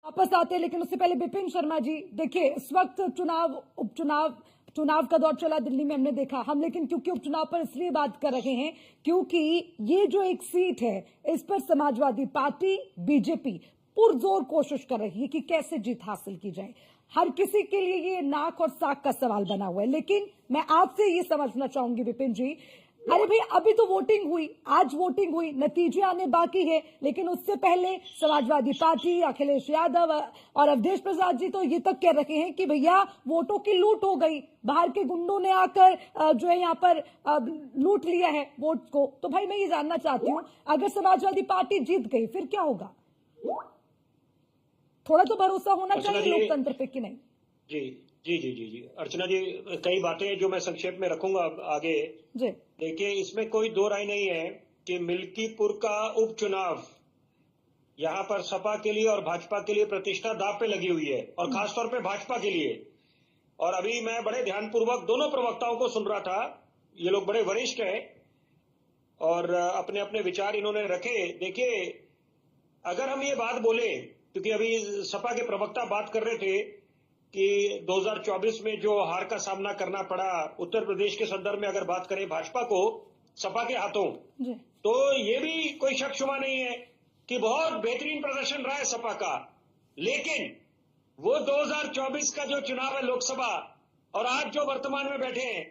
वापस आते हैं, लेकिन उससे पहले विपिन शर्मा जी, देखिए इस वक्त चुनाव का दौर चला दिल्ली में, हमने देखा हम, लेकिन क्योंकि उपचुनाव पर इसलिए बात कर रहे हैं क्योंकि ये जो एक सीट है इस पर समाजवादी पार्टी बीजेपी पुरजोर कोशिश कर रही है कि कैसे जीत हासिल की जाए। हर किसी के लिए ये नाक और साग का सवाल बना हुआ है, लेकिन मैं आपसे ये समझना चाहूंगी विपिन जी, अरे भाई अभी तो वोटिंग हुई, आज वोटिंग हुई, नतीजे आने बाकी है, लेकिन उससे पहले समाजवादी पार्टी, अखिलेश यादव और अवधेश प्रसाद जी तो ये तक कह रहे हैं कि भैया वोटों की लूट हो गई, बाहर के गुंडों ने आकर जो है यहाँ पर लूट लिया है वोट को। तो भाई मैं ये जानना चाहती हूँ, अगर समाजवादी पार्टी जीत गई फिर क्या होगा? थोड़ा तो भरोसा होना चाहिए लोकतंत्र पे कि नहीं? जी जी जी जी जी अर्चना जी, कई बातें जो मैं संक्षेप में रखूंगा आगे। देखिए, इसमें कोई दो राय नहीं है कि मिल्कीपुर का उपचुनाव यहाँ पर सपा के लिए और भाजपा के लिए प्रतिष्ठा दांव पे लगी हुई है, और खासतौर पे भाजपा के लिए। और अभी मैं बड़े ध्यानपूर्वक दोनों प्रवक्ताओं को सुन रहा था, ये लोग बड़े वरिष्ठ हैं और अपने अपने विचार इन्होंने रखे। देखिए, अगर हम ये बात बोले, क्योंकि अभी सपा के प्रवक्ता बात कर रहे थे कि 2024 में जो हार का सामना करना पड़ा उत्तर प्रदेश के संदर्भ में, अगर बात करें भाजपा को सपा के हाथों, तो ये भी कोई शक शुबा नहीं है कि बहुत बेहतरीन प्रदर्शन रहा है सपा का। लेकिन वो 2024 का जो चुनाव है लोकसभा और आज जो वर्तमान में बैठे हैं,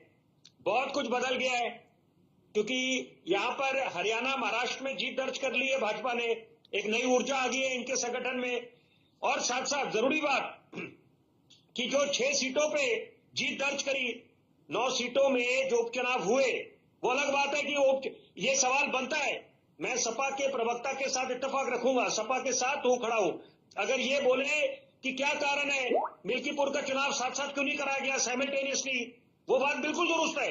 बहुत कुछ बदल गया है। क्योंकि यहां पर हरियाणा, महाराष्ट्र में जीत दर्ज कर ली है भाजपा ने, एक नई ऊर्जा आ गई है इनके संगठन में। और साथ साथ जरूरी बात कि जो 6 सीटों पे जीत दर्ज करी, 9 सीटों में जो उपचुनाव हुए, वो अलग बात है कि ये सवाल बनता है। मैं सपा के प्रवक्ता के साथ इत्तेफाक रखूंगा, सपा के साथ हूं, खड़ा हूं। अगर ये बोले कि क्या कारण है मिल्कीपुर का चुनाव साथ साथ क्यों नहीं कराया गया साइमल्टेनियसली, वो बात बिल्कुल दुरुस्त है।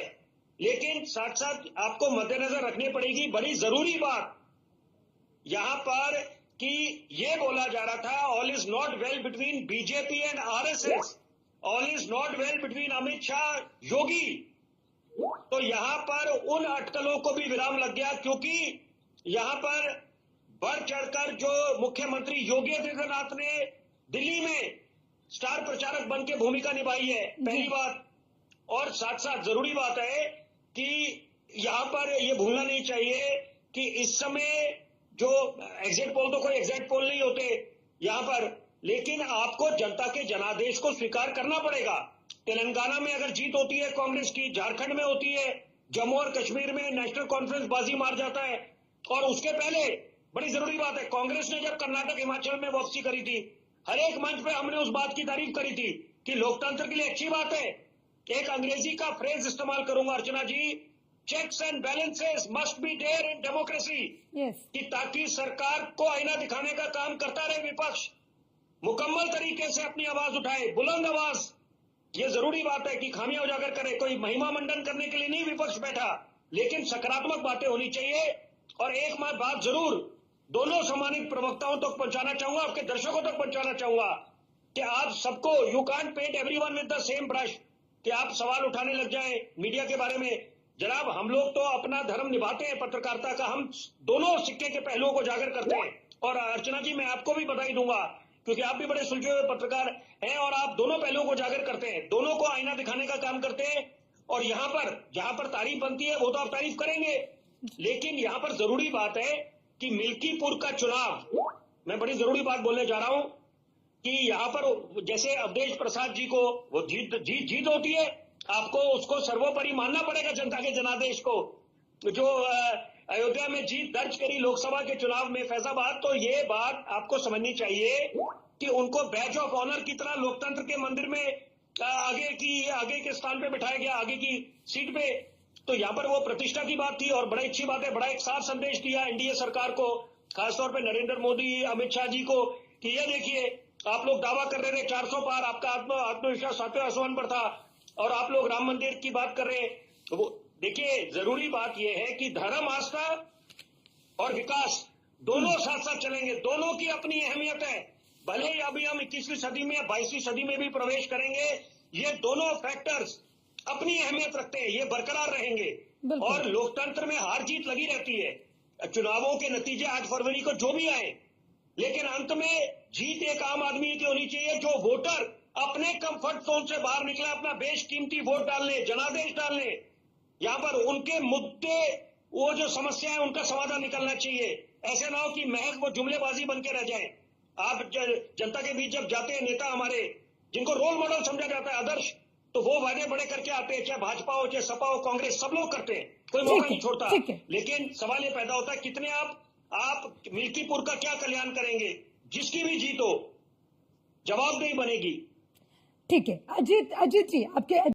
लेकिन साथ साथ आपको मद्देनजर रखनी पड़ेगी बड़ी जरूरी बात यहां पर कि ये बोला जा रहा था all is not well between BJP and RSS, all is not well between Amit Shah Yogi. तो यहां पर उन अटकलों को भी विराम लग गया, क्योंकि यहां पर बढ़ चढ़कर जो मुख्यमंत्री योगी आदित्यनाथ ने दिल्ली में स्टार प्रचारक बन के भूमिका निभाई है, पहली बात। और साथ साथ जरूरी बात है कि यहां पर यह भूलना नहीं चाहिए कि इस समय जो एग्जिट पोल, तो कोई एग्जिट पोल नहीं होते यहां पर, लेकिन आपको जनता के जनादेश को स्वीकार करना पड़ेगा। तेलंगाना में अगर जीत होती है कांग्रेस की, झारखंड में होती है, जम्मू और कश्मीर में नेशनल कॉन्फ्रेंस बाजी मार जाता है। और उसके पहले बड़ी जरूरी बात है, कांग्रेस ने जब कर्नाटक, हिमाचल में वापसी करी थी, हर एक मंच पे हमने उस बात की तारीफ करी थी कि लोकतंत्र के लिए अच्छी बात है। एक अंग्रेजी का फ्रेज इस्तेमाल करूंगा Archana ji, checks and balances must be there in democracy, कि ताकि सरकार को आईना दिखाने का काम करता रहे विपक्ष, मुकम्मल तरीके से अपनी आवाज उठाए, बुलंद आवाज। ये जरूरी बात है कि खामियां उजागर करे, कोई महिमा मंडन करने के लिए नहीं विपक्ष बैठा, लेकिन सकारात्मक बातें होनी चाहिए। और एक बात जरूर दोनों सम्मानित प्रवक्ताओं तक पहुंचाना चाहूंगा, आपके दर्शकों तक पहुंचाना चाहूंगा कि आप सबको, you can't paint everyone with the same brush, कि आप सवाल उठाने लग जाए मीडिया के बारे में। जनाब, हम लोग तो अपना धर्म निभाते हैं पत्रकारिता का, हम दोनों सिक्के के पहलुओं को उजागर करते हैं। और अर्चना जी, मैं आपको भी बधाई दूंगा क्योंकि आप भी बड़े सुलझे हुए पत्रकार हैं और आप दोनों पहलुओं को उजागर करते हैं, दोनों को आईना दिखाने का काम करते हैं। और यहाँ पर जहां पर तारीफ बनती है वो तो आप तारीफ करेंगे, लेकिन यहाँ पर जरूरी बात है कि मिल्कीपुर का चुनाव, मैं बड़ी जरूरी बात बोलने जा रहा हूं कि यहाँ पर जैसे अवधेश प्रसाद जी को वो जीत होती है, आपको उसको सर्वोपरि मानना पड़ेगा जनता के जनादेश को। जो अयोध्या में जीत दर्ज करी लोकसभा के चुनाव में फैजाबाद, तो ये बात आपको समझनी चाहिए कि उनको बैच ऑफ ऑनर की तरह लोकतंत्र के मंदिर में आगे के स्थान पे बिठाया गया, आगे की सीट पे। तो यहाँ पर वो प्रतिष्ठा की बात थी और बड़ी अच्छी बात है, बड़ा एक साफ संदेश दिया एनडीए सरकार को, खासतौर पर नरेंद्र मोदी, अमित शाह जी को, कि ये देखिए आप लोग दावा कर रहे थे 400 पार, आपका आत्मविश्वास 7वें आसमान पर था, और आप लोग राम मंदिर की बात कर रहे हैं। तो वो देखिए, जरूरी बात यह है कि धर्म, आस्था और विकास दोनों साथ साथ चलेंगे, दोनों की अपनी अहमियत है। भले ही अभी हम 21वीं सदी में, 22वीं सदी में भी प्रवेश करेंगे, ये दोनों फैक्टर्स अपनी अहमियत रखते हैं, ये बरकरार रहेंगे। और लोकतंत्र में हार जीत लगी रहती है, चुनावों के नतीजे 8 फरवरी को जो भी आए, लेकिन अंत में जीत एक आम आदमी की होनी चाहिए, जो वोटर अपने कंफर्ट जोन से बाहर निकले, अपना बेशकीमती वोट डालने, जनादेश डालने, यहाँ पर उनके मुद्दे, वो जो समस्या है उनका समाधान निकलना चाहिए। ऐसे ना हो कि महज वो जुमलेबाजी बन के रह जाए। आप जनता के बीच जब जाते हैं, नेता हमारे जिनको रोल मॉडल समझा जाता है, आदर्श, तो वो वादे बड़े करके आते हैं, चाहे भाजपा हो, चाहे सपा हो, कांग्रेस, सब लोग करते हैं, कोई मौका नहीं छोड़ता। लेकिन सवाल ये पैदा होता है, कितने आप मिल्कीपुर का क्या कल्याण करेंगे? जिसकी भी जीत हो, जवाबदेही बनेगी। ठीक है अजीत जी, आपके